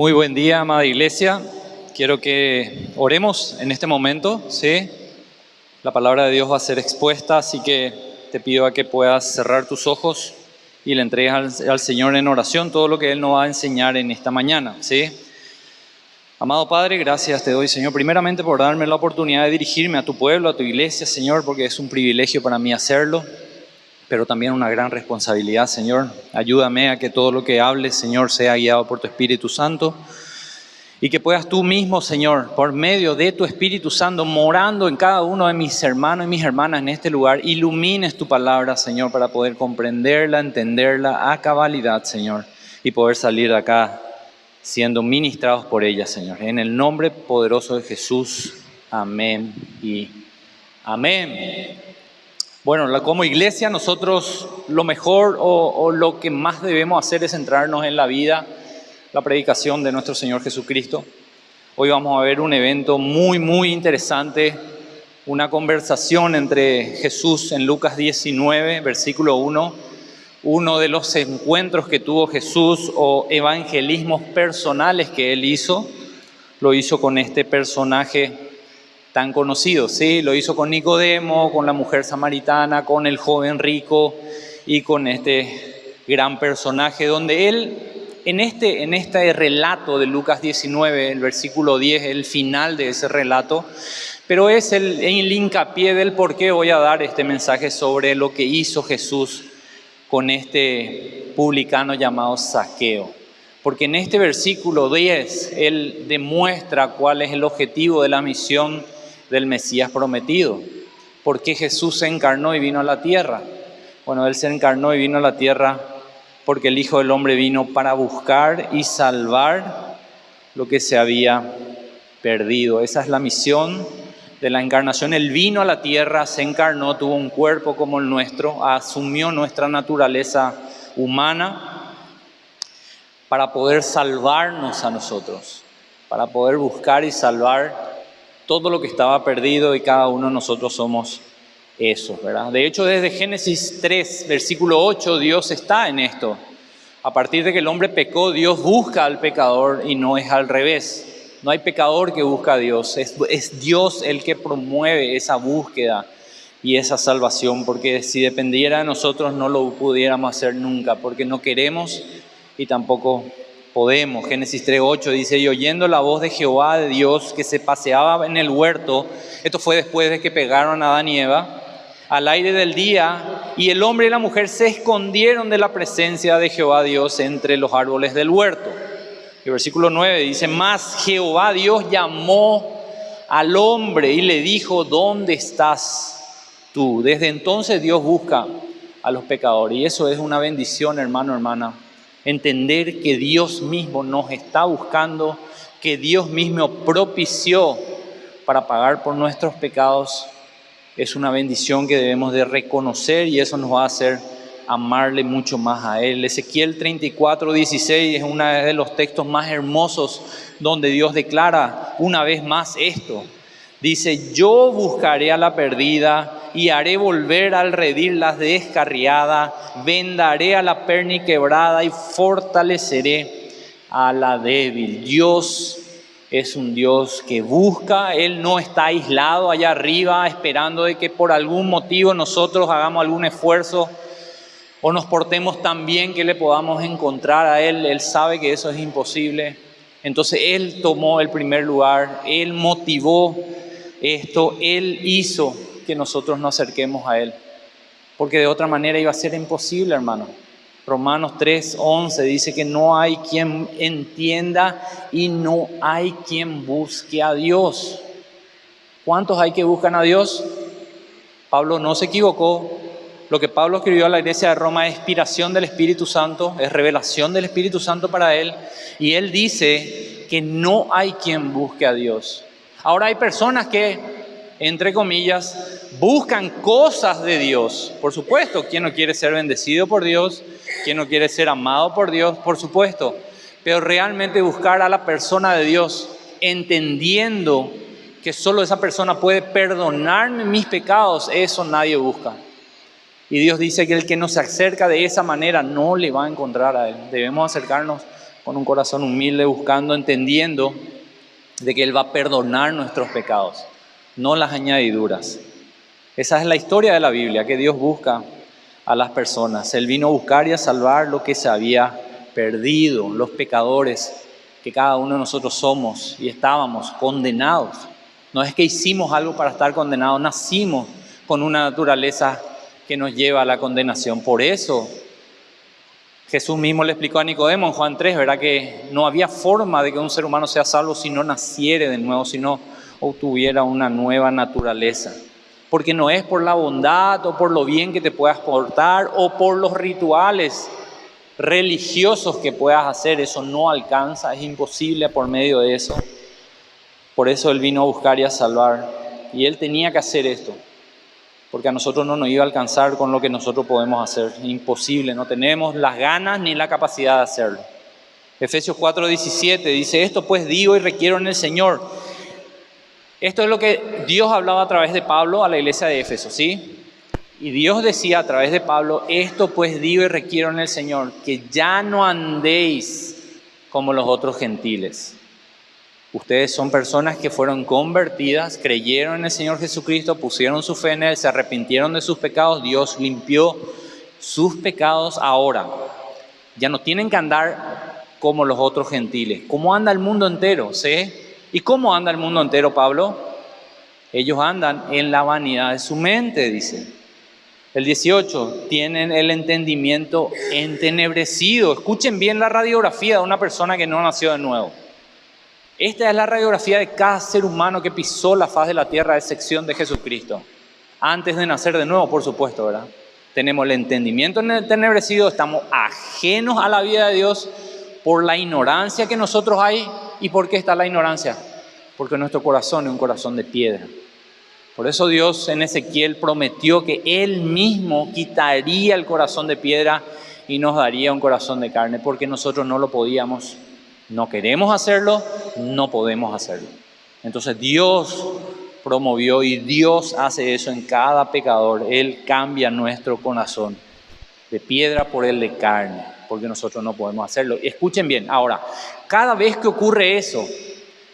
Muy buen día, amada iglesia. Quiero que oremos en este momento, ¿sí? La palabra de Dios va a ser expuesta, así que te pido a que puedas cerrar tus ojos y le entregues al Señor en oración todo lo que Él nos va a enseñar en esta mañana, ¿sí? Amado Padre, gracias te doy, Señor, primeramente por darme la oportunidad de dirigirme a tu pueblo, a tu iglesia, Señor, porque es un privilegio para mí hacerlo, pero también una gran responsabilidad, Señor. Ayúdame a que todo lo que hable, Señor, sea guiado por tu Espíritu Santo y que puedas tú mismo, Señor, por medio de tu Espíritu Santo, morando en cada uno de mis hermanos y mis hermanas en este lugar, ilumines tu palabra, Señor, para poder comprenderla, entenderla a cabalidad, Señor, y poder salir de acá siendo ministrados por ella, Señor. En el nombre poderoso de Jesús, amén y amén. Bueno, como iglesia nosotros lo mejor o lo que más debemos hacer es centrarnos en la vida, la predicación de nuestro Señor Jesucristo. Hoy vamos a ver un evento muy interesante, una conversación entre Jesús en Lucas 19, versículo 1, uno de los encuentros que tuvo Jesús o evangelismos personales que Él hizo, lo hizo con este personaje tan conocido, ¿sí? Lo hizo con Nicodemo, con la mujer samaritana, con el joven rico y con este gran personaje donde Él, en este relato de Lucas 19, el versículo 10, el final de ese relato, pero es el hincapié del por qué voy a dar este mensaje sobre lo que hizo Jesús con este publicano llamado Zaqueo. Porque en este versículo 10, Él demuestra cuál es el objetivo de la misión del Mesías prometido. ¿Por qué Jesús se encarnó y vino a la tierra? Bueno, Él se encarnó y vino a la tierra porque el Hijo del Hombre vino para buscar y salvar lo que se había perdido. Esa es la misión de la encarnación. Él vino a la tierra, se encarnó, tuvo un cuerpo como el nuestro, asumió nuestra naturaleza humana para poder salvarnos a nosotros, para poder buscar y salvar todo lo que estaba perdido, y cada uno de nosotros somos eso, ¿verdad? De hecho, desde Génesis 3, versículo 8, Dios está en esto. A partir de que el hombre pecó, Dios busca al pecador y no es al revés. No hay pecador que busca a Dios, es Dios el que promueve esa búsqueda y esa salvación, porque si dependiera de nosotros no lo pudiéramos hacer nunca, porque no queremos y tampoco podemos. Génesis 3:8 dice: y oyendo la voz de Jehová, de Dios, que se paseaba en el huerto, esto fue después de que pegaron a Adán y Eva, al aire del día, y el hombre y la mujer se escondieron de la presencia de Jehová Dios entre los árboles del huerto. El versículo 9 dice: mas Jehová Dios llamó al hombre y le dijo: ¿dónde estás tú? Desde entonces Dios busca a los pecadores, y eso es una bendición, hermano, hermana. Entender que Dios mismo nos está buscando, que Dios mismo propició para pagar por nuestros pecados, es una bendición que debemos de reconocer, y eso nos va a hacer amarle mucho más a Él. Ezequiel 34:16 es uno de los textos más hermosos donde Dios declara una vez más esto. Dice: yo buscaré a la perdida y haré volver al redil la descarriada, vendaré a la perniquebrada y fortaleceré a la débil. Dios es un Dios que busca. Él no está aislado allá arriba esperando de que por algún motivo nosotros hagamos algún esfuerzo o nos portemos tan bien que le podamos encontrar a Él. Él sabe que eso es imposible. Entonces Él tomó el primer lugar, Él motivó esto, Él hizo que nosotros nos acerquemos a Él, porque de otra manera iba a ser imposible, hermano. Romanos 3:11 dice que no hay quien entienda y no hay quien busque a Dios. ¿Cuántos hay que buscan a Dios? Pablo no se equivocó. Lo que Pablo escribió a la iglesia de Roma es inspiración del Espíritu Santo, es revelación del Espíritu Santo para él, y él dice que no hay quien busque a Dios. Ahora hay personas que, entre comillas, buscan cosas de Dios. Por supuesto, ¿quién no quiere ser bendecido por Dios? ¿Quién no quiere ser amado por Dios? Por supuesto. Pero realmente buscar a la persona de Dios, entendiendo que solo esa persona puede perdonarme mis pecados, eso nadie busca. Y Dios dice que el que no se acerca de esa manera no le va a encontrar a Él. Debemos acercarnos con un corazón humilde, buscando, entendiendo de que Él va a perdonar nuestros pecados, no las añadiduras. Esa es la historia de la Biblia, que Dios busca a las personas. Él vino a buscar y a salvar lo que se había perdido, los pecadores que cada uno de nosotros somos y estábamos condenados. No es que hicimos algo para estar condenados, nacimos con una naturaleza que nos lleva a la condenación. Por eso Jesús mismo le explicó a Nicodemo en Juan 3, ¿verdad? Que no había forma de que un ser humano sea salvo si no naciere de nuevo, si no obtuviera una nueva naturaleza. Porque no es por la bondad o por lo bien que te puedas portar o por los rituales religiosos que puedas hacer. Eso no alcanza, es imposible por medio de eso. Por eso Él vino a buscar y a salvar. Y Él tenía que hacer esto, porque a nosotros no nos iba a alcanzar con lo que nosotros podemos hacer. Imposible, no tenemos las ganas ni la capacidad de hacerlo. Efesios 4:17 dice: esto pues digo y requiero en el Señor. Esto es lo que Dios hablaba a través de Pablo a la iglesia de Éfeso, ¿sí? Y Dios decía a través de Pablo: esto pues digo y requiero en el Señor, que ya no andéis como los otros gentiles. Ustedes son personas que fueron convertidas, creyeron en el Señor Jesucristo, pusieron su fe en Él, se arrepintieron de sus pecados. Dios limpió sus pecados ahora. Ya no tienen que andar como los otros gentiles. ¿Cómo anda el mundo entero? ¿Sí? ¿Y cómo anda el mundo entero, Pablo? Ellos andan en la vanidad de su mente, dice. El 18, tienen el entendimiento entenebrecido. Escuchen bien la radiografía de una persona que no nació de nuevo. Esta es la radiografía de cada ser humano que pisó la faz de la tierra, a excepción de Jesucristo. Antes de nacer de nuevo, por supuesto, ¿verdad? Tenemos el entendimiento entenebrecido, estamos ajenos a la vida de Dios por la ignorancia que nosotros hay. ¿Y por qué está la ignorancia? Porque nuestro corazón es un corazón de piedra. Por eso Dios en Ezequiel prometió que Él mismo quitaría el corazón de piedra y nos daría un corazón de carne, porque nosotros no lo podíamos. No queremos hacerlo, no podemos hacerlo. Entonces Dios promovió y Dios hace eso en cada pecador. Él cambia nuestro corazón de piedra por el de carne, porque nosotros no podemos hacerlo. Escuchen bien, ahora, cada vez que ocurre eso,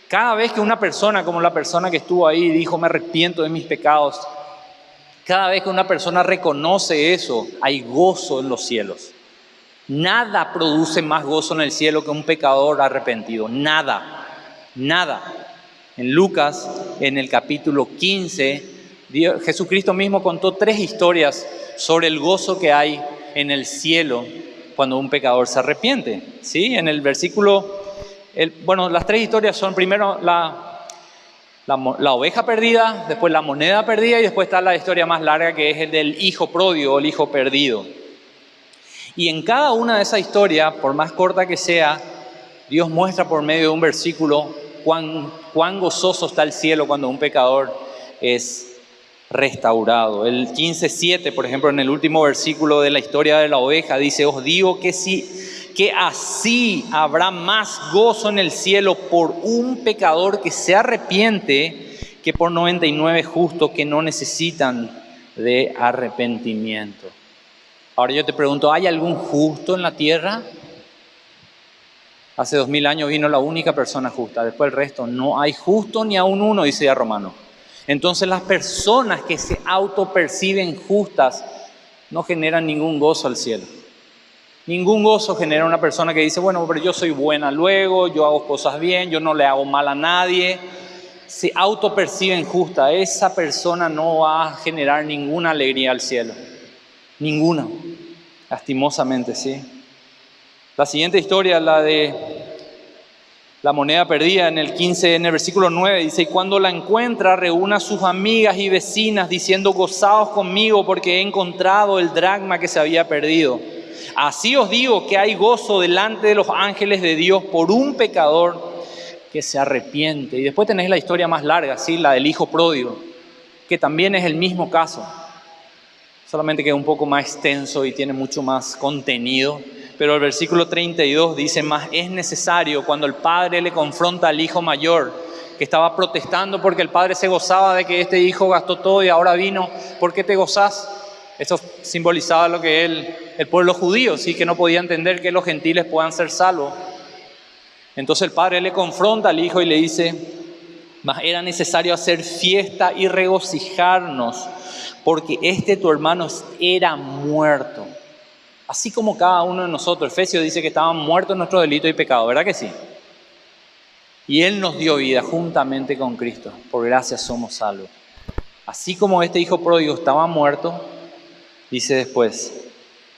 cada vez que una persona, como la persona que estuvo ahí, dijo: me arrepiento de mis pecados, cada vez que una persona reconoce eso, hay gozo en los cielos. Nada produce más gozo en el cielo que un pecador arrepentido. Nada, nada. En Lucas, en el capítulo 15, Jesucristo mismo contó 3 historias sobre el gozo que hay en el cielo cuando un pecador se arrepiente. ¿Sí? En el versículo, las 3 historias son primero la oveja perdida, después la moneda perdida y después está la historia más larga, que es el del hijo pródigo o el hijo perdido. Y en cada una de esas historias, por más corta que sea, Dios muestra por medio de un versículo cuán gozoso está el cielo cuando un pecador es restaurado. El 15:7, por ejemplo, en el último versículo de la historia de la oveja, dice: os digo que así habrá más gozo en el cielo por un pecador que se arrepiente que por 99 justos que no necesitan de arrepentimiento. Ahora yo te pregunto, ¿hay algún justo en la tierra? Hace 2000 años vino la única persona justa, después el resto no hay justo ni aún uno, dice ya Romano. Entonces las personas que se autoperciben justas no generan ningún gozo al cielo. Ningún gozo genera una persona que dice: bueno, pero yo soy buena luego, yo hago cosas bien, yo no le hago mal a nadie. Se autoperciben justa, esa persona no va a generar ninguna alegría al cielo. Ninguna, lastimosamente, sí. La siguiente historia, la de la moneda perdida, en el versículo 9, dice: y cuando la encuentra, reúne a sus amigas y vecinas, diciendo: gozaos conmigo, porque he encontrado el dracma que se había perdido. Así os digo que hay gozo delante de los ángeles de Dios por un pecador que se arrepiente. Y después tenéis la historia más larga, ¿sí? La del hijo pródigo, que también es el mismo caso, solamente que es un poco más extenso y tiene mucho más contenido. Pero el versículo 32 dice: más es necesario, cuando el padre le confronta al hijo mayor, que estaba protestando porque el padre se gozaba de que este hijo gastó todo y ahora vino, ¿por qué te gozás? Esto simbolizaba lo que el pueblo judío, ¿sí? Que no podía entender que los gentiles puedan ser salvos. Entonces el padre le confronta al hijo y le dice: mas era necesario hacer fiesta y regocijarnos, porque este tu hermano era muerto, así como cada uno de nosotros. Efesios dice que estaban muertos en nuestro delito y pecado, ¿verdad que sí? Y Él nos dio vida juntamente con Cristo, por gracia somos salvos. Así como este hijo pródigo estaba muerto, dice después,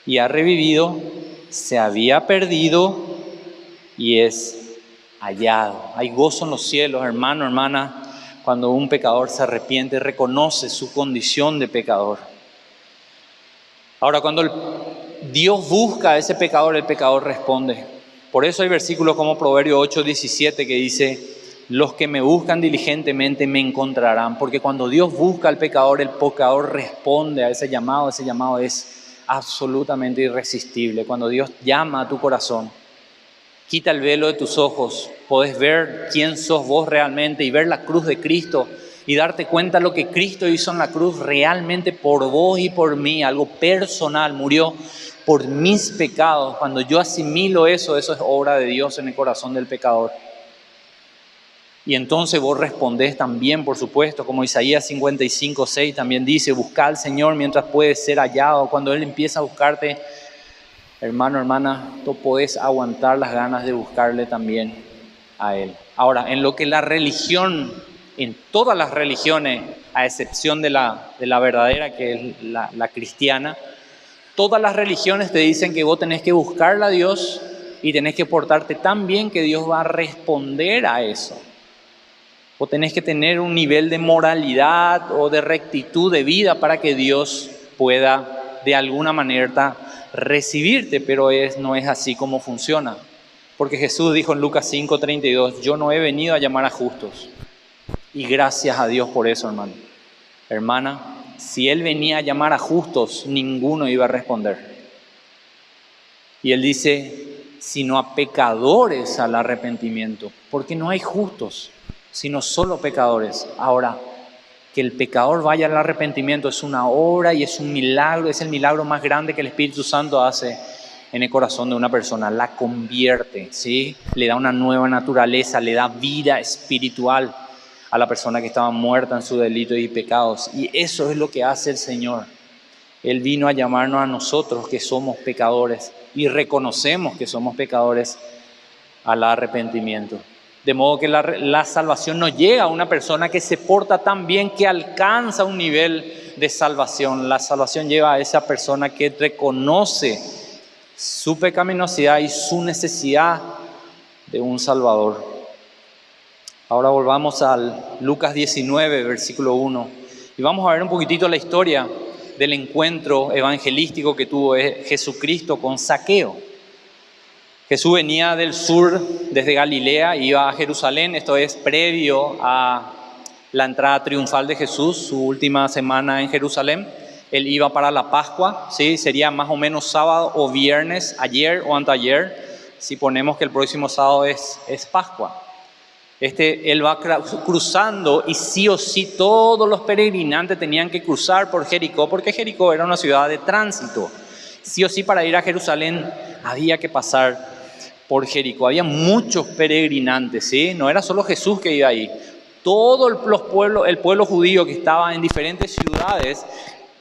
y ha revivido, se había perdido y es hallado. Hay gozo en los cielos, hermano, hermana, cuando un pecador se arrepiente y reconoce su condición de pecador. Ahora, cuando Dios busca a ese pecador, el pecador responde. Por eso hay versículos como Proverbios 8:17 que dice: los que me buscan diligentemente me encontrarán. Porque cuando Dios busca al pecador, el pecador responde a ese llamado es absolutamente irresistible. Cuando Dios llama a tu corazón, quita el velo de tus ojos, podés ver quién sos vos realmente y ver la cruz de Cristo y darte cuenta lo que Cristo hizo en la cruz realmente por vos y por mí, algo personal, murió por mis pecados. Cuando yo asimilo eso, eso es obra de Dios en el corazón del pecador. Y entonces vos respondés también, por supuesto, como Isaías 55:6 también dice: buscad al Señor mientras puede ser hallado. Cuando Él empieza a buscarte, hermano, hermana, tú podés aguantar las ganas de buscarle también a Él. Ahora, en lo que la religión, en todas las religiones, a excepción de la verdadera, que es la cristiana, todas las religiones te dicen que vos tenés que buscarle a Dios y tenés que portarte tan bien que Dios va a responder a eso. Vos tenés que tener un nivel de moralidad o de rectitud de vida para que Dios pueda de alguna manera recibirte, pero no es así como funciona. Porque Jesús dijo en Lucas 5:32: yo no he venido a llamar a justos. Y gracias a Dios por eso, hermano. Hermana, si Él venía a llamar a justos, ninguno iba a responder. Y Él dice: sino a pecadores al arrepentimiento, porque no hay justos, sino solo pecadores. Ahora, que el pecador vaya al arrepentimiento es una obra y es un milagro, es el milagro más grande que el Espíritu Santo hace en el corazón de una persona. La convierte, ¿sí? Le da una nueva naturaleza, le da vida espiritual a la persona que estaba muerta en sus delitos y pecados. Y eso es lo que hace el Señor. Él vino a llamarnos a nosotros que somos pecadores y reconocemos que somos pecadores al arrepentimiento. De modo que la salvación no llega a una persona que se porta tan bien que alcanza un nivel de salvación. La salvación lleva a esa persona que reconoce su pecaminosidad y su necesidad de un Salvador. Ahora volvamos al Lucas 19, versículo 1. Y vamos a ver un poquitito la historia del encuentro evangelístico que tuvo Jesucristo con Zaqueo. Jesús venía del sur, desde Galilea, iba a Jerusalén. Esto es previo a la entrada triunfal de Jesús, su última semana en Jerusalén. Él iba para la Pascua, ¿sí? Sería más o menos sábado o viernes, ayer o anteayer, si ponemos que el próximo sábado es Pascua. Él va cruzando y sí o sí todos los peregrinantes tenían que cruzar por Jericó, porque Jericó era una ciudad de tránsito. Sí o sí para ir a Jerusalén había que pasar por Jericó. Había muchos peregrinantes, ¿sí? No era solo Jesús que iba ahí. Todo el pueblo judío que estaba en diferentes ciudades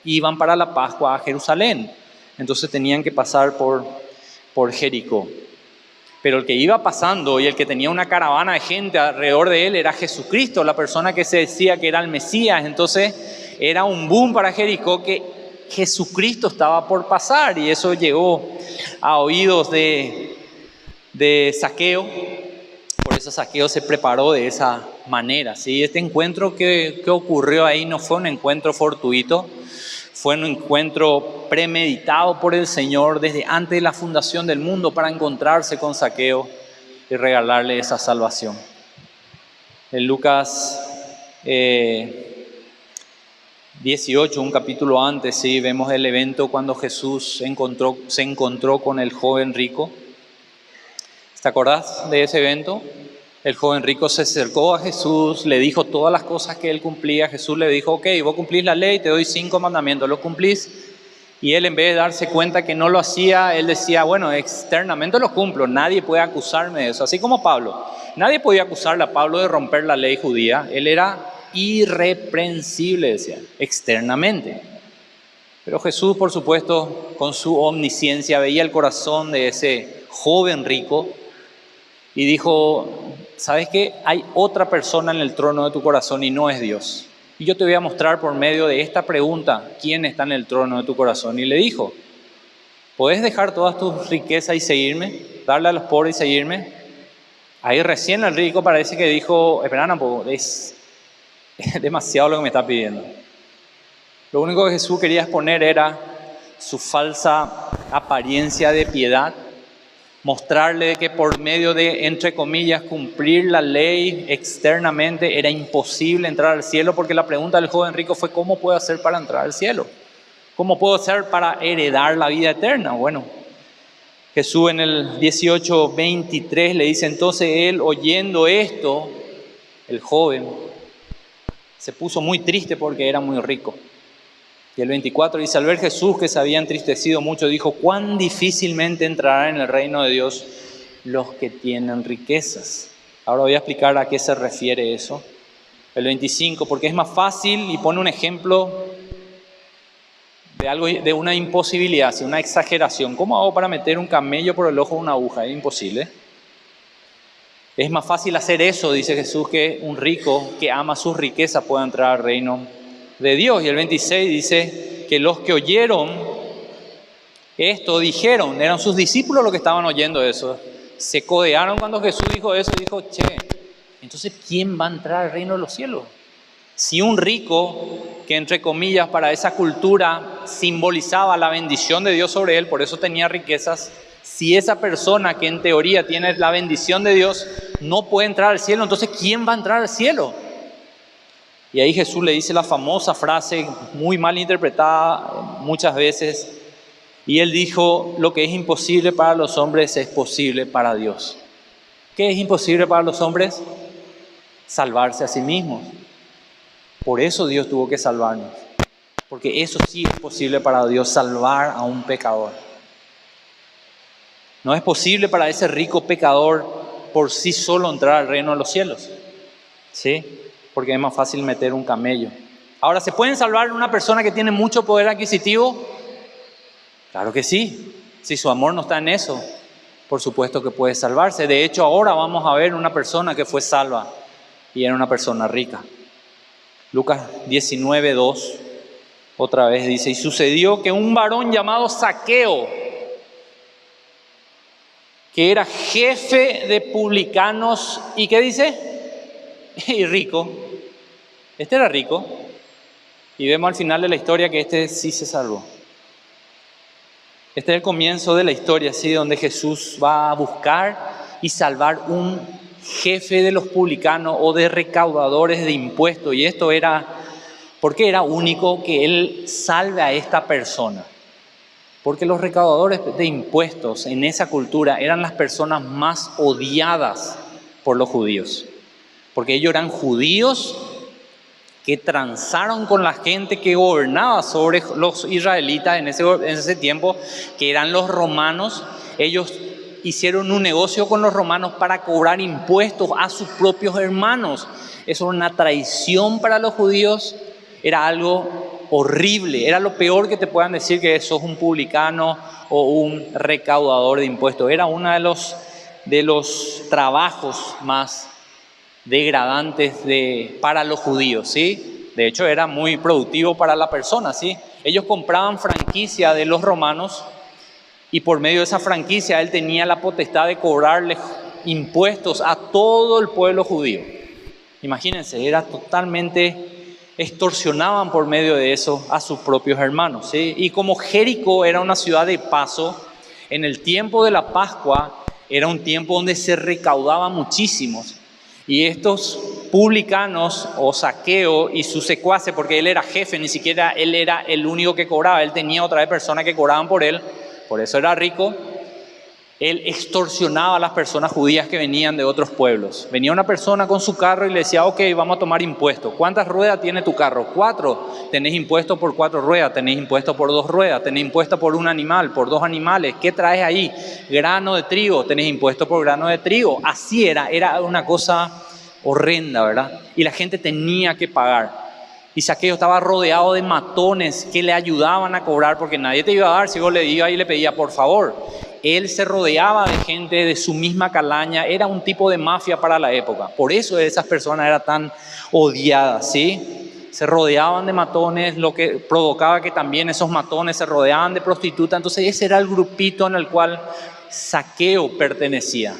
iban para la Pascua a Jerusalén. Entonces tenían que pasar por Jericó. Pero el que iba pasando y el que tenía una caravana de gente alrededor de él era Jesucristo, la persona que se decía que era el Mesías. Entonces era un boom para Jericó que Jesucristo estaba por pasar, y eso llegó a oídos de Zaqueo. Por eso Zaqueo se preparó de esa manera, ¿sí? Este encuentro que ocurrió ahí no fue un encuentro fortuito, fue un encuentro premeditado por el Señor desde antes de la fundación del mundo para encontrarse con Zaqueo y regalarle esa salvación. En Lucas 18, un capítulo antes, ¿sí? Vemos el evento cuando Jesús se encontró con el joven rico. ¿Te acordás de ese evento? El joven rico se acercó a Jesús, le dijo todas las cosas que él cumplía. Jesús le dijo: ok, vos cumplís la ley, te doy 5 mandamientos, ¿lo cumplís? Y él, en vez de darse cuenta que no lo hacía, él decía, bueno, externamente lo cumplo, nadie puede acusarme de eso. Así como Pablo, nadie podía acusarle a Pablo de romper la ley judía. Él era irreprensible, decía, externamente. Pero Jesús, por supuesto, con su omnisciencia, veía el corazón de ese joven rico y dijo, ¿sabes qué? Hay otra persona en el trono de tu corazón y no es Dios. Y yo te voy a mostrar por medio de esta pregunta quién está en el trono de tu corazón. Y le dijo, ¿podés dejar todas tus riquezas y seguirme? ¿Darle a los pobres y seguirme? Ahí recién el rico parece que dijo, espera, es demasiado lo que me está pidiendo. Lo único que Jesús quería exponer era su falsa apariencia de piedad, mostrarle que por medio de, entre comillas, cumplir la ley externamente era imposible entrar al cielo, porque la pregunta del joven rico fue, ¿cómo puedo hacer para entrar al cielo? ¿Cómo puedo hacer para heredar la vida eterna? Bueno, Jesús en el 18:23 le dice, entonces él, oyendo esto, el joven se puso muy triste porque era muy rico. Y el 24 dice, al ver Jesús que se había entristecido mucho, dijo, cuán difícilmente entrarán en el reino de Dios los que tienen riquezas. Ahora voy a explicar a qué se refiere eso. El 25, porque es más fácil, y pone un ejemplo de algo, de una imposibilidad, una exageración. ¿Cómo hago para meter un camello por el ojo de una aguja? Es imposible. Es más fácil hacer eso, dice Jesús, que un rico que ama sus riquezas pueda entrar al reino de Dios. Y el 26 dice que los que oyeron esto dijeron, eran sus discípulos los que estaban oyendo eso, se codearon cuando Jesús dijo eso y dijo, che, entonces ¿quién va a entrar al reino de los cielos? Si un rico, que entre comillas para esa cultura simbolizaba la bendición de Dios sobre él, por eso tenía riquezas, si esa persona que en teoría tiene la bendición de Dios no puede entrar al cielo, entonces ¿quién va a entrar al cielo? Y ahí Jesús le dice la famosa frase, muy mal interpretada muchas veces, y él dijo, lo que es imposible para los hombres es posible para Dios. ¿Qué es imposible para los hombres? Salvarse a sí mismos. Por eso Dios tuvo que salvarnos, porque eso sí es posible para Dios, salvar a un pecador. No es posible para ese rico pecador por sí solo entrar al reino de los cielos, ¿sí? Porque es más fácil meter un camello. Ahora, ¿se pueden salvar una persona que tiene mucho poder adquisitivo? Claro que sí. Si su amor no está en eso, por supuesto que puede salvarse. De hecho, ahora vamos a ver una persona que fue salva y era una persona rica. Lucas 19:2, otra vez dice, y sucedió que un varón llamado Zaqueo, que era jefe de publicanos, ¿y qué dice? Y rico. Este era rico. Y vemos al final de la historia que este sí se salvó. Este es el comienzo de la historia, ¿sí? Donde Jesús va a buscar y salvar un jefe de los publicanos o de recaudadores de impuestos. Y esto era, porque era único que él salve a esta persona. Porque los recaudadores de impuestos en esa cultura eran las personas más odiadas por los judíos. Porque ellos eran judíos que transaron con la gente que gobernaba sobre los israelitas en ese tiempo, que eran los romanos. Ellos hicieron un negocio con los romanos para cobrar impuestos a sus propios hermanos. Eso era una traición para los judíos, era algo horrible, era lo peor que te puedan decir que sos un publicano o un recaudador de impuestos. Era uno de los trabajos más degradantes para los judíos, ¿sí? De hecho, era muy productivo para la persona, ¿sí? Ellos compraban franquicia de los romanos y por medio de esa franquicia él tenía la potestad de cobrarle impuestos a todo el pueblo judío. Imagínense, era totalmente, extorsionaban por medio de eso a sus propios hermanos, ¿sí? Y como Jericó era una ciudad de paso, en el tiempo de la Pascua era un tiempo donde se recaudaba muchísimos. Y estos publicanos o Zaqueo y sus secuaces, porque él era jefe, ni siquiera él era el único que cobraba, él tenía otra vez personas que cobraban por él, por eso era rico. Él extorsionaba a las personas judías que venían de otros pueblos. Venía una persona con su carro y le decía, ok, vamos a tomar impuestos. ¿Cuántas ruedas tiene tu carro? 4. Tenés impuesto por 4 ruedas, tenés impuesto por 2 ruedas, tenés impuesto por un animal, por 2 animales. ¿Qué traes ahí? Grano de trigo, tenés impuesto por grano de trigo. Así era una cosa horrenda, ¿verdad? Y la gente tenía que pagar. Y Zaqueo estaba rodeado de matones que le ayudaban a cobrar porque nadie te iba a dar si vos le ibas y le pedía por favor. Él se rodeaba de gente de su misma calaña, era un tipo de mafia para la época. Por eso esas personas eran tan odiadas, ¿sí? Se rodeaban de matones, lo que provocaba que también esos matones se rodeaban de prostitutas. Entonces ese era el grupito en el cual Zaqueo pertenecía.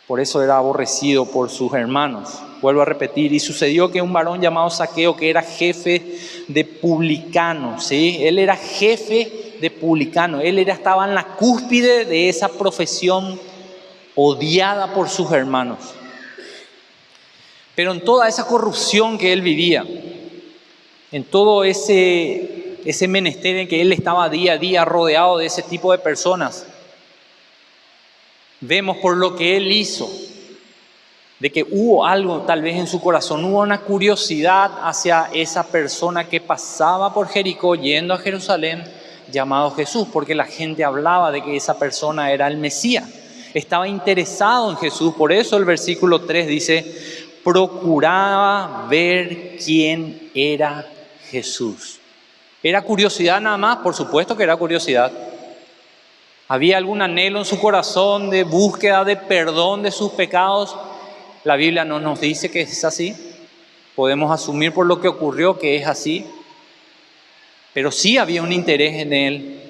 Por eso era aborrecido por sus hermanos. Vuelvo a repetir, y sucedió que un varón llamado Zaqueo, que era jefe de publicanos, ¿sí? Él era jefe de publicanos, estaba en la cúspide de esa profesión odiada por sus hermanos. Pero en toda esa corrupción que él vivía, en todo ese menester en que él estaba día a día rodeado de ese tipo de personas, vemos por lo que él hizo, de que hubo algo tal vez en su corazón, hubo una curiosidad hacia esa persona que pasaba por Jericó yendo a Jerusalén, llamado Jesús, porque la gente hablaba de que esa persona era el Mesías. Estaba interesado en Jesús, por eso el versículo 3 dice, procuraba ver quién era Jesús. ¿Era curiosidad nada más? Por supuesto que era curiosidad. ¿Había algún anhelo en su corazón de búsqueda de perdón de sus pecados? La Biblia no nos dice que es así. Podemos asumir por lo que ocurrió que es así. Pero sí había un interés en él,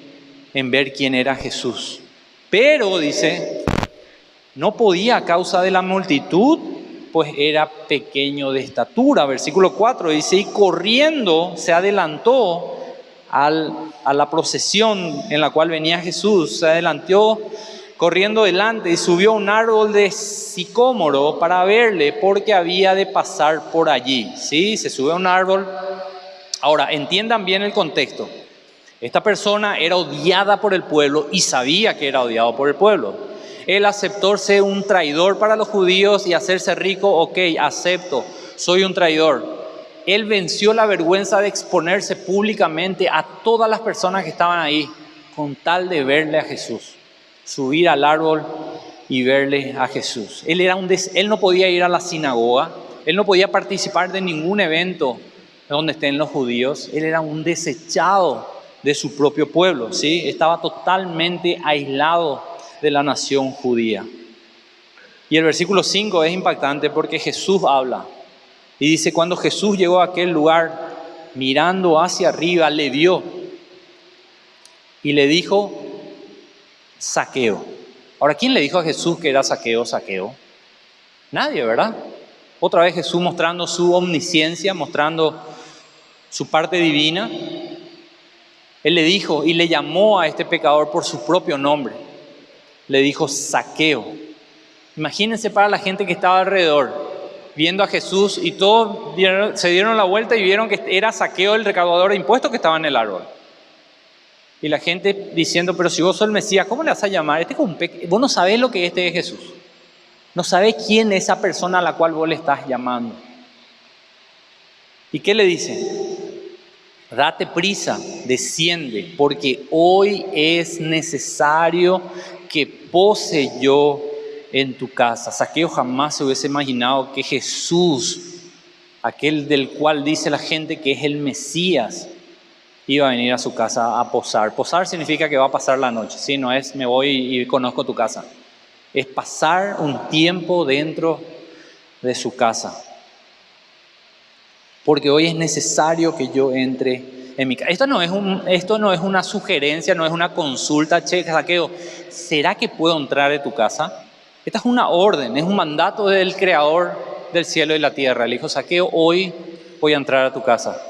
en ver quién era Jesús. Pero, dice, no podía a causa de la multitud, pues era pequeño de estatura. Versículo 4 dice, y corriendo se adelantó a la procesión en la cual venía Jesús. Se adelantó corriendo delante y subió a un árbol de sicómoro para verle, porque había de pasar por allí. ¿Sí? Se sube a un árbol. Ahora, entiendan bien el contexto. Esta persona era odiada por el pueblo y sabía que era odiado por el pueblo. Él aceptó ser un traidor para los judíos y hacerse rico. Ok, acepto, soy un traidor. Él venció la vergüenza de exponerse públicamente a todas las personas que estaban ahí con tal de verle a Jesús. Subir al árbol y verle a Jesús. Él no podía ir a la sinagoga, él no podía participar de ningún evento donde estén los judíos. Él era un desechado de su propio pueblo, ¿sí? Estaba totalmente aislado de la nación judía. Y el versículo 5 es impactante porque Jesús habla. Y dice, cuando Jesús llegó a aquel lugar, mirando hacia arriba, le vio y le dijo, Zaqueo. Ahora, ¿quién le dijo a Jesús que era Zaqueo, Zaqueo? Nadie, ¿verdad? Otra vez Jesús mostrando su omnisciencia, mostrando su parte divina. Él le dijo y le llamó a este pecador por su propio nombre. Le dijo Zaqueo. Imagínense para la gente que estaba alrededor, viendo a Jesús, y todos se dieron la vuelta y vieron que era Zaqueo, el recaudador de impuestos, que estaba en el árbol. Y la gente diciendo, pero si vos sos el Mesías, ¿cómo le vas a llamar? Vos no sabés lo que es Jesús. No sabés quién es esa persona a la cual vos le estás llamando. ¿Y qué le dice? Date prisa, desciende, porque hoy es necesario que pose yo en tu casa. Zaqueo jamás se hubiese imaginado que Jesús, aquel del cual dice la gente que es el Mesías, iba a venir a su casa a posar. Posar significa que va a pasar la noche, ¿sí? No es me voy y conozco tu casa. Es pasar un tiempo dentro de su casa. Porque hoy es necesario que yo entre en mi casa. Esto no es una sugerencia, no es una consulta. Che, Zaqueo, ¿será que puedo entrar en tu casa? Esta es una orden, es un mandato del Creador del cielo y la tierra. Le dijo, Zaqueo, hoy voy a entrar a tu casa.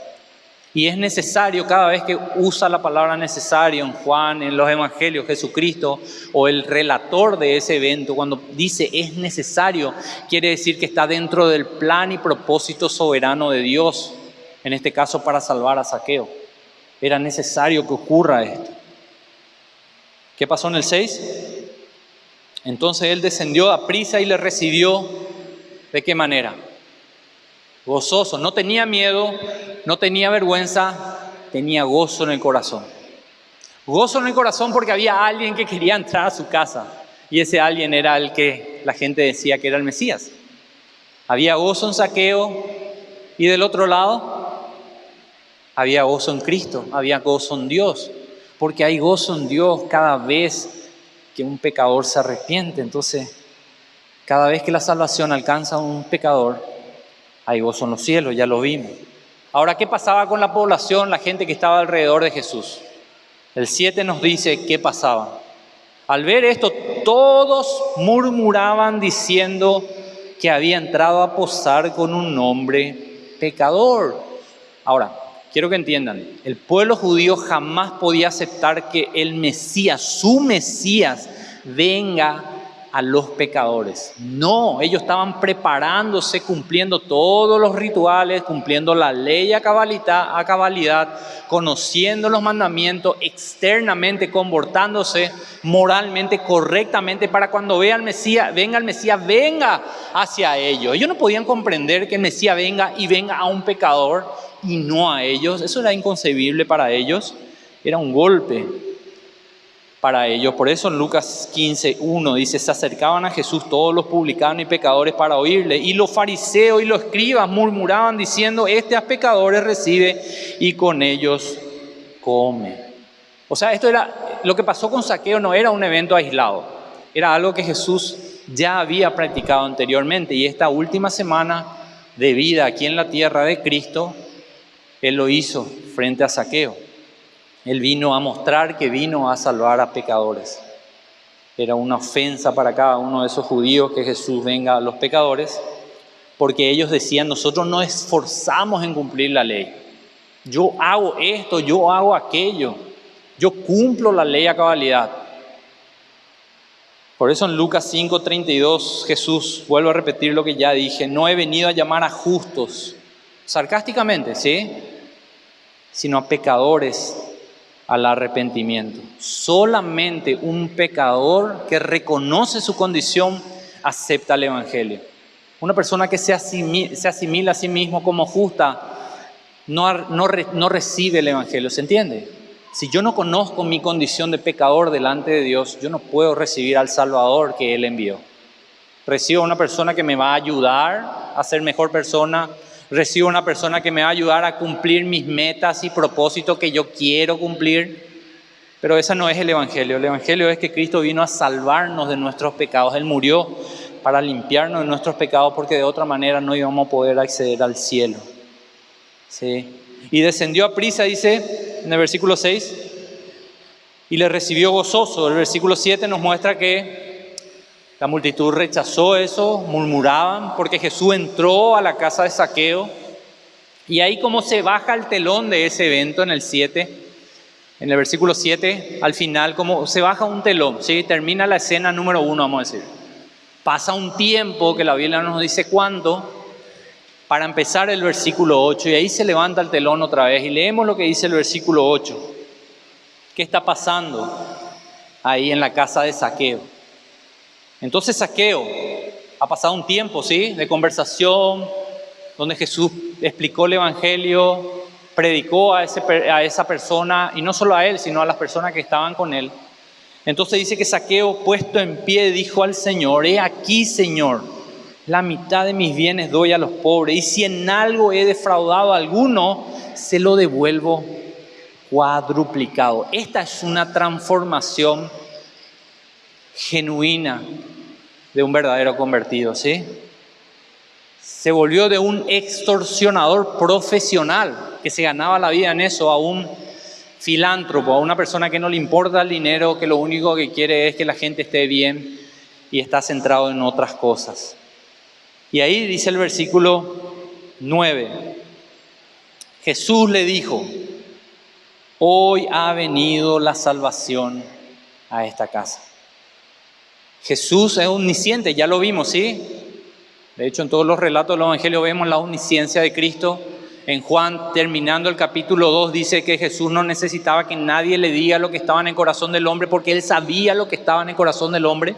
Y es necesario, cada vez que usa la palabra necesario en Juan, en los evangelios, Jesucristo o el relator de ese evento, cuando dice es necesario, quiere decir que está dentro del plan y propósito soberano de Dios, en este caso para salvar a Zaqueo. Era necesario que ocurra esto. ¿Qué pasó en el 6? Entonces él descendió a prisa y le recibió. ¿De qué manera? Gozoso. No tenía miedo, no tenía vergüenza, tenía gozo en el corazón. Gozo en el corazón porque había alguien que quería entrar a su casa. Y ese alguien era el que la gente decía que era el Mesías. Había gozo en Zaqueo y del otro lado había gozo en Cristo, había gozo en Dios. Porque hay gozo en Dios cada vez que un pecador se arrepiente. Entonces, cada vez que la salvación alcanza a un pecador, hay gozo en los cielos, ya lo vimos. Ahora, ¿qué pasaba con la población, la gente que estaba alrededor de Jesús? El 7 nos dice qué pasaba. Al ver esto, todos murmuraban diciendo que había entrado a posar con un hombre pecador. Ahora, quiero que entiendan, el pueblo judío jamás podía aceptar que el Mesías, su Mesías, venga a los pecadores. No, ellos estaban preparándose, cumpliendo todos los rituales, cumpliendo la ley a cabalidad, conociendo los mandamientos, externamente comportándose moralmente correctamente para cuando venga el Mesías, venga hacia ellos. Ellos no podían comprender que el Mesías venga a un pecador y no a ellos. Eso era inconcebible para ellos, era un golpe para ellos. Por eso en Lucas 15:1 dice: se acercaban a Jesús todos los publicanos y pecadores para oírle, y los fariseos y los escribas murmuraban diciendo: este a pecadores recibe y con ellos come. O sea, esto era lo que pasó con Zaqueo, no era un evento aislado, era algo que Jesús ya había practicado anteriormente, y esta última semana de vida aquí en la tierra de Cristo, Él lo hizo frente a Zaqueo. Él vino a mostrar que vino a salvar a pecadores. Era una ofensa para cada uno de esos judíos que Jesús venga a los pecadores, porque ellos decían: nosotros nos esforzamos en cumplir la ley. Yo hago esto, yo hago aquello, yo cumplo la ley a cabalidad. Por eso en Lucas 5:32 Jesús vuelve a repetir lo que ya dije: no he venido a llamar a justos, sarcásticamente, ¿sí?, sino a pecadores al arrepentimiento. Solamente un pecador que reconoce su condición acepta el Evangelio. Una persona que se asimila a sí mismo como justa no recibe el Evangelio, ¿se entiende? Si yo no conozco mi condición de pecador delante de Dios, yo no puedo recibir al Salvador que Él envió. Recibo a una persona que me va a ayudar a ser mejor persona. Recibo una persona que me va a ayudar a cumplir mis metas y propósitos que yo quiero cumplir. Pero ese no es el Evangelio. El Evangelio es que Cristo vino a salvarnos de nuestros pecados. Él murió para limpiarnos de nuestros pecados, porque de otra manera no íbamos a poder acceder al cielo. ¿Sí? Y descendió a prisa, dice en el versículo 6, y le recibió gozoso. El versículo 7 nos muestra que la multitud rechazó eso, murmuraban, porque Jesús entró a la casa de Zaqueo. Y ahí como se baja el telón de ese evento en el 7, en el versículo 7, al final, como se baja un telón, ¿sí? Termina la escena número 1, vamos a decir. Pasa un tiempo, que la Biblia no nos dice cuánto, para empezar el versículo 8, y ahí se levanta el telón otra vez, y leemos lo que dice el versículo 8. ¿Qué está pasando ahí en la casa de Zaqueo? Entonces Zaqueo, ha pasado un tiempo, ¿sí?, de conversación, donde Jesús explicó el Evangelio, predicó a esa persona, y no solo a él, sino a las personas que estaban con él. Entonces dice que Zaqueo, puesto en pie, dijo al Señor: he aquí, Señor, la mitad de mis bienes doy a los pobres, y si en algo he defraudado a alguno, se lo devuelvo cuadruplicado. Esta es una transformación genuina de un verdadero convertido, ¿sí? Se volvió de un extorsionador profesional que se ganaba la vida en eso a un filántropo, a una persona que no le importa el dinero, que lo único que quiere es que la gente esté bien y está centrado en otras cosas. Y ahí dice el versículo 9, Jesús le dijo: hoy ha venido la salvación a esta casa. Jesús es omnisciente, ya lo vimos, ¿sí? De hecho, en todos los relatos del Evangelio vemos la omnisciencia de Cristo. En Juan, terminando el capítulo 2, dice que Jesús no necesitaba que nadie le diga lo que estaba en el corazón del hombre, porque Él sabía lo que estaba en el corazón del hombre.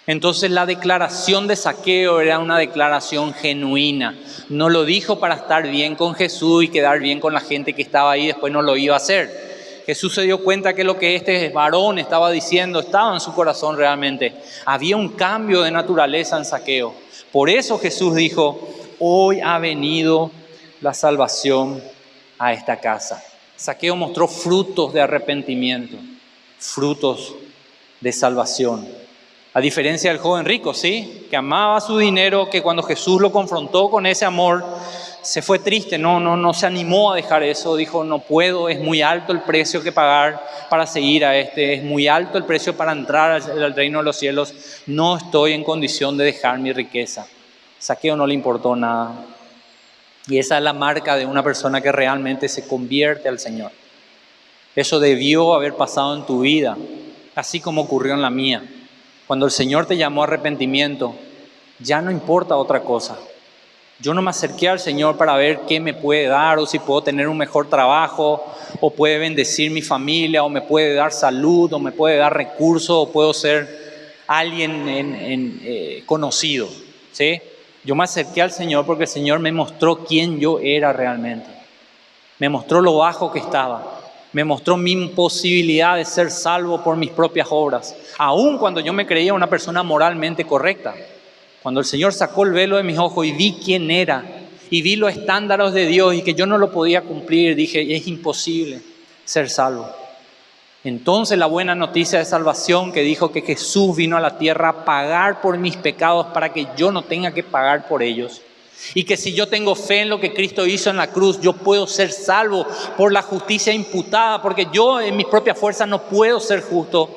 Entonces la declaración de Zaqueo era una declaración genuina. No lo dijo para estar bien con Jesús y quedar bien con la gente que estaba ahí, después no lo iba a hacer. Jesús se dio cuenta que lo que este varón estaba diciendo estaba en su corazón realmente. Había un cambio de naturaleza en Zaqueo. Por eso Jesús dijo, hoy ha venido la salvación a esta casa. Zaqueo mostró frutos de arrepentimiento, frutos de salvación. A diferencia del joven rico, ¿sí? Que amaba su dinero, que cuando Jesús lo confrontó con ese amor, se fue triste, no se animó a dejar eso. Dijo, no puedo, es muy alto el precio que pagar para seguir a este. Es muy alto el precio para entrar al reino de los cielos. No estoy en condición de dejar mi riqueza. Zaqueo no le importó nada. Y esa es la marca de una persona que realmente se convierte al Señor. Eso debió haber pasado en tu vida, así como ocurrió en la mía. Cuando el Señor te llamó a arrepentimiento, ya no importa otra cosa. Yo no me acerqué al Señor para ver qué me puede dar, o si puedo tener un mejor trabajo, o puede bendecir mi familia, o me puede dar salud, o me puede dar recursos, o puedo ser alguien conocido, ¿sí? Yo me acerqué al Señor porque el Señor me mostró quién yo era realmente. Me mostró lo bajo que estaba. Me mostró mi imposibilidad de ser salvo por mis propias obras, aun cuando yo me creía una persona moralmente correcta. Cuando el Señor sacó el velo de mis ojos y vi quién era, y vi los estándares de Dios y que yo no lo podía cumplir, dije, es imposible ser salvo. Entonces la buena noticia de salvación que dijo que Jesús vino a la tierra a pagar por mis pecados para que yo no tenga que pagar por ellos. Y que si yo tengo fe en lo que Cristo hizo en la cruz, yo puedo ser salvo por la justicia imputada, porque yo en mis propias fuerzas no puedo ser justo,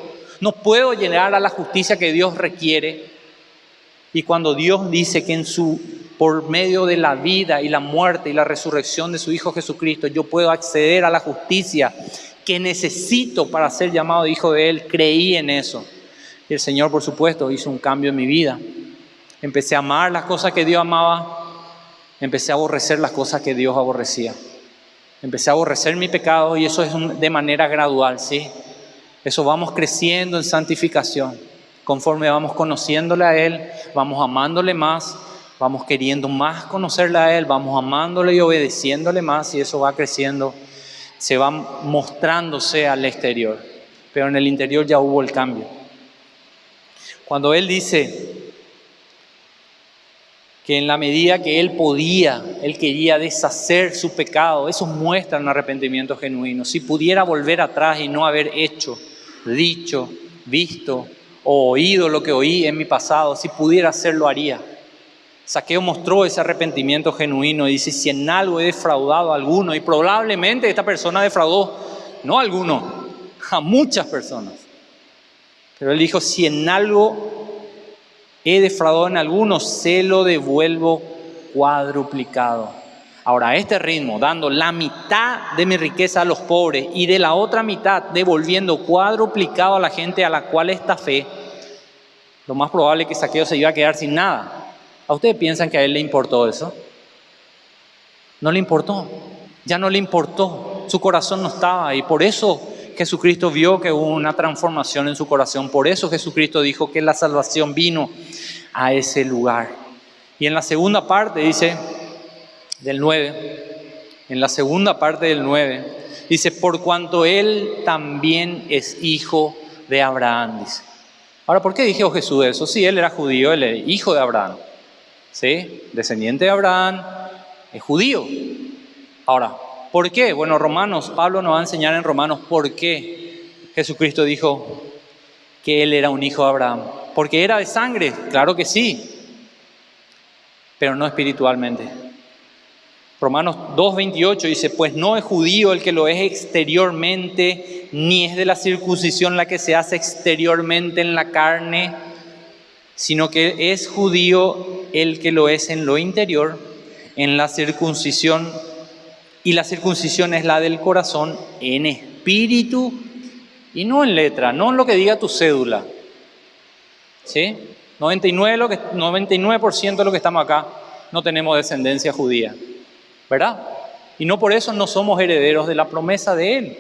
no puedo llegar a la justicia que Dios requiere. Y cuando Dios dice que por medio de la vida y la muerte y la resurrección de su Hijo Jesucristo, yo puedo acceder a la justicia que necesito para ser llamado hijo de Él, creí en eso. Y el Señor, por supuesto, hizo un cambio en mi vida. Empecé a amar las cosas que Dios amaba. Empecé a aborrecer las cosas que Dios aborrecía. Empecé a aborrecer mi pecado y eso es de manera gradual, ¿sí? Eso vamos creciendo en santificación. Conforme vamos conociéndole a Él, vamos amándole más, vamos queriendo más conocerle a Él, vamos amándole y obedeciéndole más y eso va creciendo, se va mostrándose al exterior. Pero en el interior ya hubo el cambio. Cuando Él dice que en la medida que Él podía, Él quería deshacer su pecado, eso muestra un arrepentimiento genuino. Si pudiera volver atrás y no haber hecho, dicho, visto o oído lo que oí en mi pasado, si pudiera hacerlo, haría. Zaqueo mostró ese arrepentimiento genuino y dice, si en algo he defraudado a alguno, y probablemente esta persona defraudó, no a alguno, a muchas personas. Pero él dijo, si en algo he defraudado en algunos, se lo devuelvo cuadruplicado. Ahora, a este ritmo, dando la mitad de mi riqueza a los pobres y de la otra mitad devolviendo cuadruplicado a la gente a la cual estafé, lo más probable es que Zaqueo se iba a quedar sin nada. ¿A ustedes piensan que a él le importó eso? No le importó, ya no le importó, su corazón no estaba ahí. Por eso Jesucristo vio que hubo una transformación en su corazón. Por eso Jesucristo dijo que la salvación vino a ese lugar. Y en la segunda parte dice, del 9, en la segunda parte del 9, dice, por cuanto Él también es hijo de Abraham, dice. Ahora, ¿por qué dijo Jesús eso? Sí, Él era judío, Él era hijo de Abraham, ¿sí? Descendiente de Abraham, es judío. Ahora, ¿por qué? Bueno, Pablo nos va a enseñar en Romanos por qué Jesucristo dijo que Él era un hijo de Abraham. ¿Porque era de sangre? Claro que sí, pero no espiritualmente. Romanos 2:28 dice, pues no es judío el que lo es exteriormente, ni es de la circuncisión la que se hace exteriormente en la carne, sino que es judío el que lo es en lo interior, en la circuncisión. Y la circuncisión es la del corazón en espíritu y no en letra, no en lo que diga tu cédula. ¿Sí? 99% de lo que estamos acá no tenemos descendencia judía, ¿verdad? Y no por eso no somos herederos de la promesa de Él.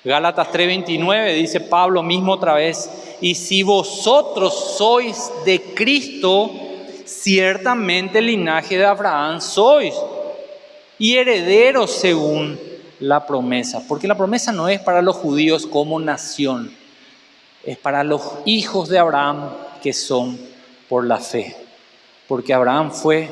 Gálatas 3:29 dice Pablo mismo otra vez, y si vosotros sois de Cristo, ciertamente el linaje de Abraham sois, y herederos según la promesa. Porque la promesa no es para los judíos como nación, es para los hijos de Abraham que son por la fe. Porque Abraham fue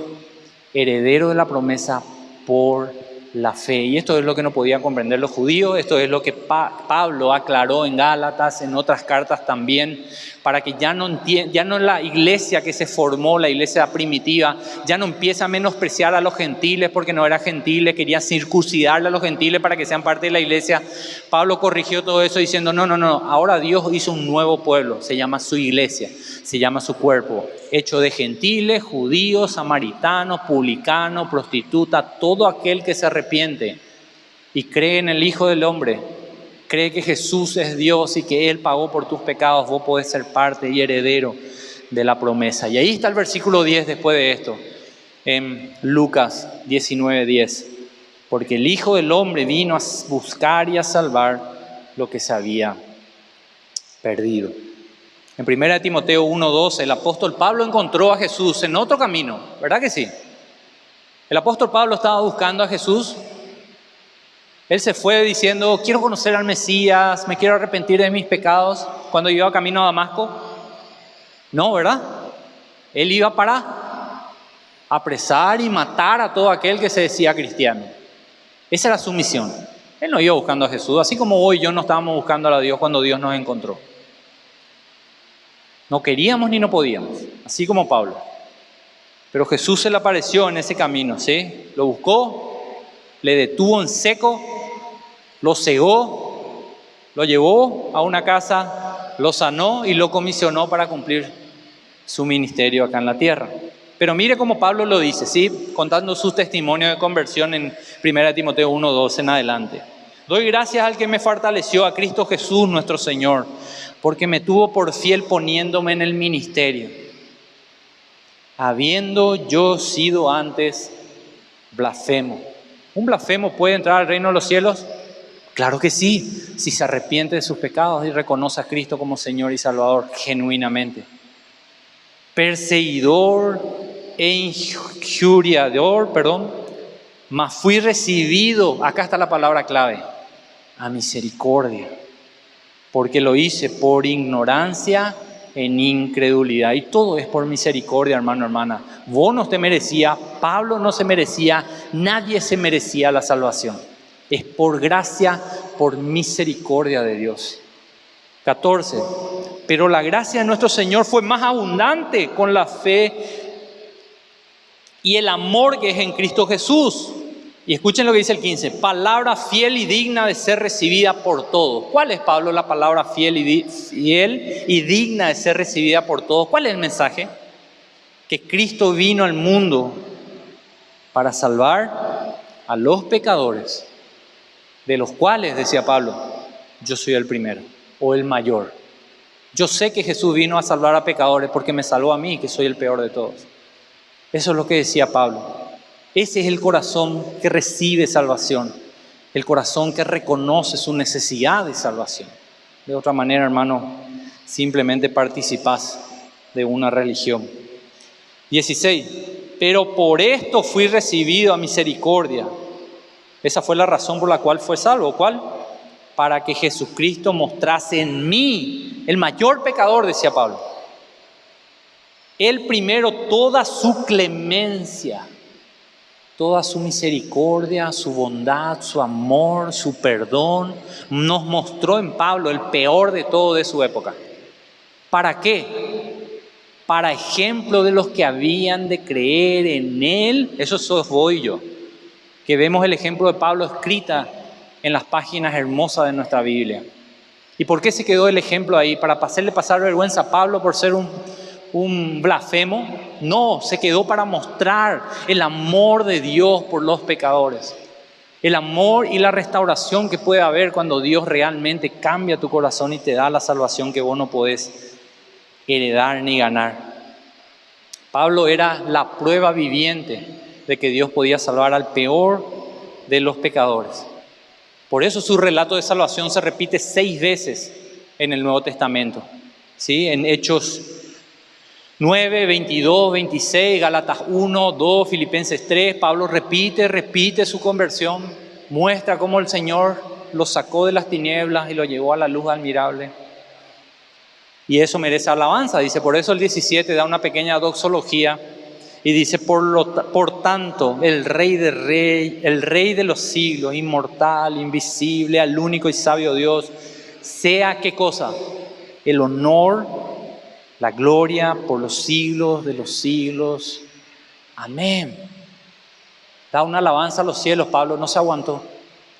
heredero de la promesa por la fe. Y esto es lo que no podían comprender los judíos, esto es lo que Pablo aclaró en Gálatas, en otras cartas también, para que ya no la iglesia que se formó, la iglesia primitiva, ya no empiece a menospreciar a los gentiles porque no eran gentiles, quería circuncidarle a los gentiles para que sean parte de la iglesia. Pablo corrigió todo eso diciendo, no, ahora Dios hizo un nuevo pueblo, se llama su iglesia, se llama su cuerpo, hecho de gentiles, judíos, samaritanos, publicanos, prostitutas, todo aquel que se arrepiente y cree en el Hijo del Hombre, cree que Jesús es Dios y que Él pagó por tus pecados, vos podés ser parte y heredero de la promesa. Y ahí está el versículo 10 después de esto, en Lucas 19:10. Porque el Hijo del Hombre vino a buscar y a salvar lo que se había perdido. En 1 Timoteo 1:12, el apóstol Pablo encontró a Jesús en otro camino, ¿verdad que sí? El apóstol Pablo estaba buscando a Jesús. Él se fue diciendo, quiero conocer al Mesías, me quiero arrepentir de mis pecados, cuando iba camino a Damasco. No, ¿verdad? Él iba para apresar y matar a todo aquel que se decía cristiano. Esa era su misión. Él no iba buscando a Jesús, así como hoy yo no estábamos buscando a Dios cuando Dios nos encontró. No queríamos ni no podíamos, así como Pablo. Pero Jesús se le apareció en ese camino, ¿sí? Lo buscó, le detuvo en seco, lo cegó, lo llevó a una casa, lo sanó y lo comisionó para cumplir su ministerio acá en la tierra. Pero mire cómo Pablo lo dice, ¿sí? Contando su testimonio de conversión en 1 Timoteo 1:12 en adelante. Doy gracias al que me fortaleció, a Cristo Jesús nuestro Señor, porque me tuvo por fiel poniéndome en el ministerio, habiendo yo sido antes blasfemo. ¿Un blasfemo puede entrar al reino de los cielos? Claro que sí, si se arrepiente de sus pecados y reconoce a Cristo como Señor y Salvador genuinamente. Perseguidor e injuriador, mas fui recibido, acá está la palabra clave, a misericordia, porque lo hice por ignorancia en incredulidad. Y todo es por misericordia, hermano, hermana. Vos no te merecías, Pablo no se merecía, nadie se merecía la salvación. Es por gracia, por misericordia de Dios. 14. Pero la gracia de nuestro Señor fue más abundante con la fe y el amor que es en Cristo Jesús. Y escuchen lo que dice el 15. Palabra fiel y digna de ser recibida por todos. ¿Cuál es, Pablo, la palabra fiel y digna de ser recibida por todos? ¿Cuál es el mensaje? Que Cristo vino al mundo para salvar a los pecadores, de los cuales, decía Pablo, yo soy el primero o el mayor. Yo sé que Jesús vino a salvar a pecadores porque me salvó a mí, que soy el peor de todos. Eso es lo que decía Pablo. Ese es el corazón que recibe salvación, el corazón que reconoce su necesidad de salvación. De otra manera, hermano, simplemente participás de una religión. 16. Pero por esto fui recibido a misericordia. Esa fue la razón por la cual fue salvo. ¿Cuál? Para que Jesucristo mostrase en mí, el mayor pecador, decía Pablo, Él primero toda su clemencia, toda su misericordia, su bondad, su amor, su perdón. Nos mostró en Pablo el peor de todo de su época. ¿Para qué? Para ejemplo de los que habían de creer en Él. Eso sos vos y yo, que vemos el ejemplo de Pablo escrita en las páginas hermosas de nuestra Biblia. ¿Y por qué se quedó el ejemplo ahí? ¿Para hacerle pasar vergüenza a Pablo por ser un blasfemo? No, se quedó para mostrar el amor de Dios por los pecadores. El amor y la restauración que puede haber cuando Dios realmente cambia tu corazón y te da la salvación que vos no podés heredar ni ganar. Pablo era la prueba viviente de que Dios podía salvar al peor de los pecadores. Por eso su relato de salvación se repite 6 veces en el Nuevo Testamento, ¿sí? En Hechos 9, 22, 26, Gálatas 1, 2, Filipenses 3, Pablo repite su conversión, muestra cómo el Señor lo sacó de las tinieblas y lo llevó a la luz admirable. Y eso merece alabanza, dice. Por eso el 17 da una pequeña doxología y dice, por tanto, el Rey de los siglos, inmortal, invisible, al único y sabio Dios, sea ¿qué cosa? El honor, la gloria por los siglos de los siglos. Amén. Da una alabanza a los cielos, Pablo no se aguantó.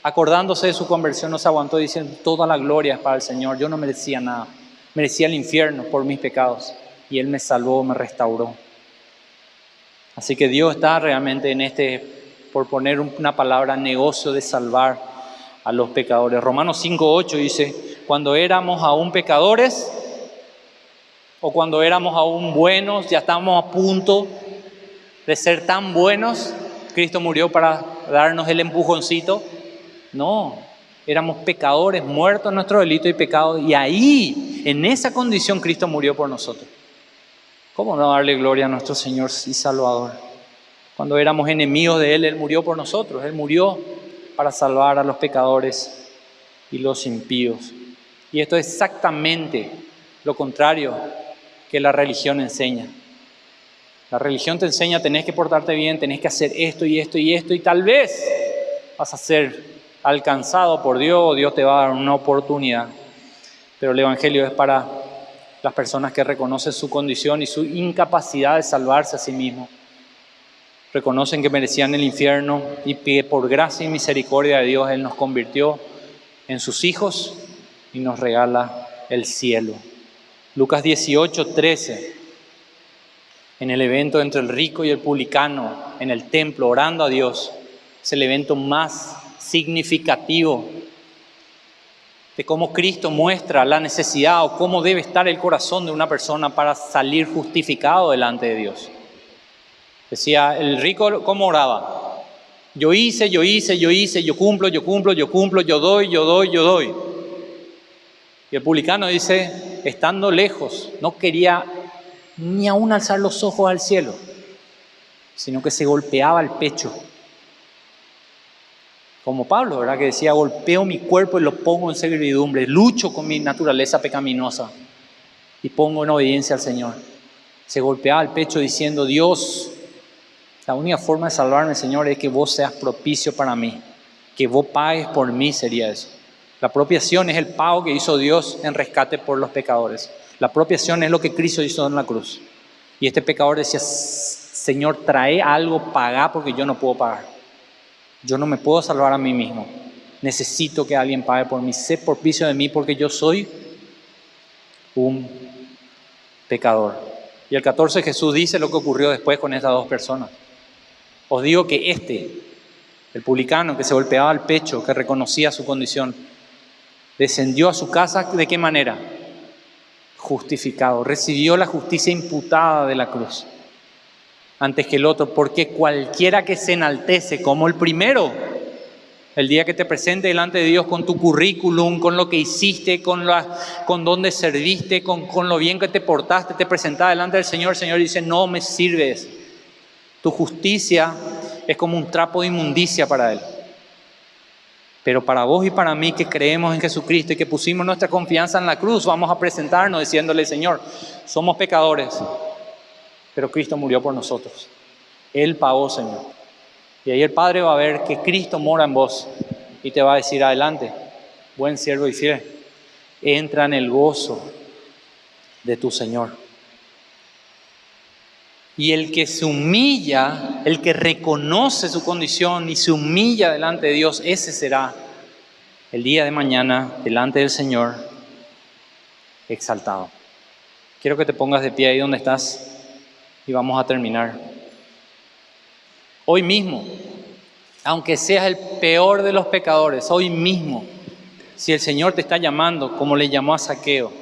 Acordándose de su conversión, no se aguantó diciendo, toda la gloria es para el Señor. Yo no merecía nada. Merecía el infierno por mis pecados. Y Él me salvó, me restauró. Así que Dios está realmente en por poner una palabra, negocio de salvar a los pecadores. Romanos 5:8 dice, cuando éramos aún pecadores, o cuando éramos aún buenos, ya estábamos a punto de ser tan buenos, Cristo murió para darnos el empujoncito. No, éramos pecadores, muertos en nuestro delito y pecado, y ahí, en esa condición, Cristo murió por nosotros. ¿Cómo no darle gloria a nuestro Señor y Salvador? Cuando éramos enemigos de Él, Él murió por nosotros. Él murió para salvar a los pecadores y los impíos. Y esto es exactamente lo contrario que la religión enseña. La religión te enseña, tenés que portarte bien, tenés que hacer esto y esto y esto, y tal vez vas a ser alcanzado por Dios, Dios te va a dar una oportunidad. Pero el Evangelio es para las personas que reconocen su condición y su incapacidad de salvarse a sí mismos. Reconocen que merecían el infierno y que por gracia y misericordia de Dios Él nos convirtió en sus hijos y nos regala el cielo. Lucas 18:13, en el evento entre el rico y el publicano, en el templo, orando a Dios, es el evento más significativo de cómo Cristo muestra la necesidad o cómo debe estar el corazón de una persona para salir justificado delante de Dios. Decía, el rico, ¿cómo oraba? Yo hice, yo cumplo, yo doy. Y el publicano dice, estando lejos, no quería ni aún alzar los ojos al cielo, sino que se golpeaba el pecho. Como Pablo, ¿verdad? Que decía, golpeo mi cuerpo y lo pongo en servidumbre, lucho con mi naturaleza pecaminosa y pongo en obediencia al Señor. Se golpeaba el pecho diciendo, Dios, la única forma de salvarme, Señor, es que vos seas propicio para mí, que vos pagues por mí, sería eso. La propiación es el pago que hizo Dios en rescate por los pecadores. La propiación es lo que Cristo hizo en la cruz. Y este pecador decía, Señor, trae algo, pagá porque yo no puedo pagar. Yo no me puedo salvar a mí mismo. Necesito que alguien pague por mí. Sé propicio de mí porque yo soy un pecador. Y el 14 Jesús dice lo que ocurrió después con estas dos personas. Os digo que el publicano que se golpeaba el pecho, que reconocía su condición, descendió a su casa, ¿de qué manera? Justificado. Recibió la justicia imputada de la cruz antes que el otro, porque cualquiera que se enaltece como el primero, el día que te presente delante de Dios con tu currículum, con lo que hiciste, con dónde serviste, con lo bien que te portaste, te presentás delante del Señor, el Señor dice, no me sirves. Tu justicia es como un trapo de inmundicia para Él. Pero para vos y para mí que creemos en Jesucristo y que pusimos nuestra confianza en la cruz, vamos a presentarnos diciéndole, Señor, somos pecadores, pero Cristo murió por nosotros. Él pagó, Señor. Y ahí el Padre va a ver que Cristo mora en vos y te va a decir, adelante, buen siervo y fiel, entra en el gozo de tu Señor. Y el que se humilla, el que reconoce su condición y se humilla delante de Dios, ese será el día de mañana delante del Señor exaltado. Quiero que te pongas de pie ahí donde estás y vamos a terminar. Hoy mismo, aunque seas el peor de los pecadores, hoy mismo, si el Señor te está llamando como le llamó a Zaqueo,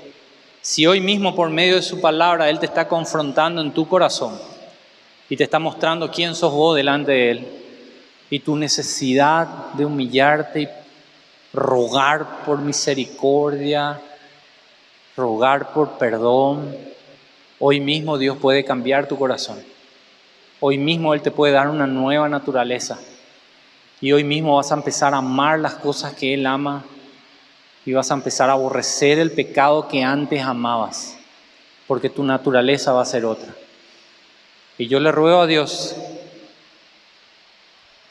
si hoy mismo por medio de su palabra Él te está confrontando en tu corazón y te está mostrando quién sos vos delante de Él y tu necesidad de humillarte rogar por misericordia, rogar por perdón. Hoy mismo Dios puede cambiar tu corazón. Hoy mismo Él te puede dar una nueva naturaleza. Y hoy mismo vas a empezar a amar las cosas que Él ama y vas a empezar a aborrecer el pecado que antes amabas, porque tu naturaleza va a ser otra. Y yo le ruego a Dios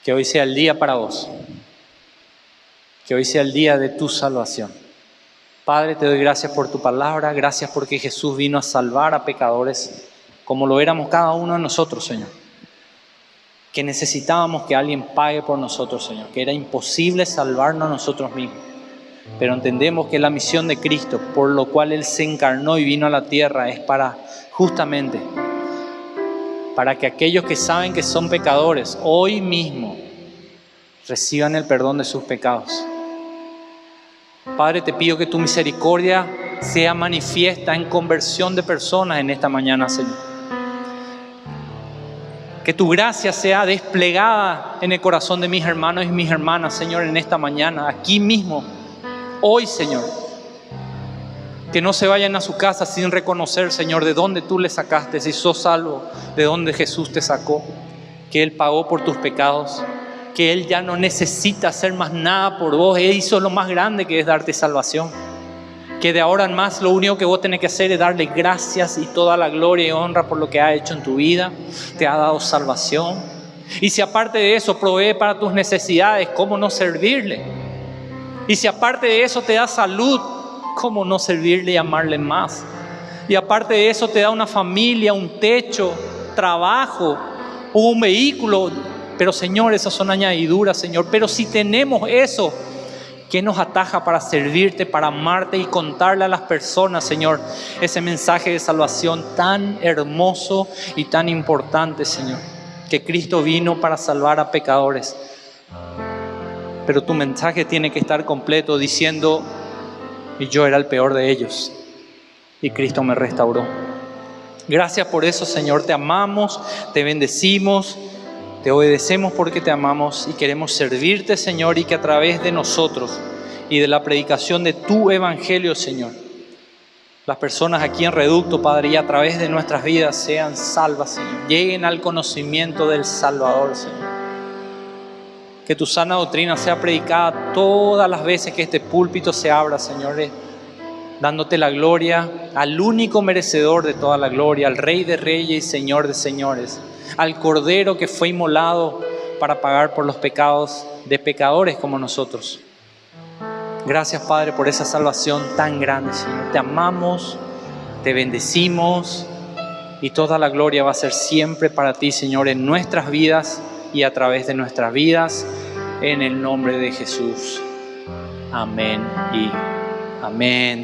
que hoy sea el día para vos, que hoy sea el día de tu salvación. Padre, te doy gracias por tu palabra, gracias porque Jesús vino a salvar a pecadores como lo éramos cada uno de nosotros, Señor. Que necesitábamos que alguien pague por nosotros, Señor, que era imposible salvarnos a nosotros mismos. Pero entendemos que la misión de Cristo, por lo cual Él se encarnó y vino a la tierra, es para justamente para que aquellos que saben que son pecadores hoy mismo reciban el perdón de sus pecados. Padre, te pido que tu misericordia sea manifiesta en conversión de personas en esta mañana, Señor. Que tu gracia sea desplegada en el corazón de mis hermanos y mis hermanas, Señor, en esta mañana, aquí mismo, hoy, Señor. Que no se vayan a su casa sin reconocer, Señor, de dónde tú le sacaste, si sos salvo, de dónde Jesús te sacó, que Él pagó por tus pecados, que Él ya no necesita hacer más nada por vos, Él hizo lo más grande que es darte salvación, que de ahora en más lo único que vos tenés que hacer es darle gracias y toda la gloria y honra por lo que ha hecho en tu vida, te ha dado salvación, y si aparte de eso provee para tus necesidades, ¿cómo no servirle? Y si aparte de eso te da salud, ¿cómo no servirle y amarle más? Y aparte de eso te da una familia, un techo, trabajo, un vehículo. Pero Señor, esas son añadiduras, Señor. Pero si tenemos eso, ¿qué nos ataja para servirte, para amarte y contarle a las personas, Señor, ese mensaje de salvación tan hermoso y tan importante, Señor? Que Cristo vino para salvar a pecadores. Pero tu mensaje tiene que estar completo diciendo: y yo era el peor de ellos, y Cristo me restauró. Gracias por eso, Señor. Te amamos, te bendecimos, te obedecemos porque te amamos y queremos servirte, Señor, y que a través de nosotros y de la predicación de tu evangelio, Señor, las personas aquí en Reducto, Padre, y a través de nuestras vidas sean salvas, Señor. Lleguen al conocimiento del Salvador, Señor. Que tu sana doctrina sea predicada todas las veces que este púlpito se abra, Señor, dándote la gloria al único merecedor de toda la gloria, al Rey de Reyes y Señor de Señores, al Cordero que fue inmolado para pagar por los pecados de pecadores como nosotros. Gracias, Padre, por esa salvación tan grande, Señor. Te amamos, te bendecimos y toda la gloria va a ser siempre para ti, Señor, en nuestras vidas y a través de nuestras vidas, en el nombre de Jesús. Amén y amén.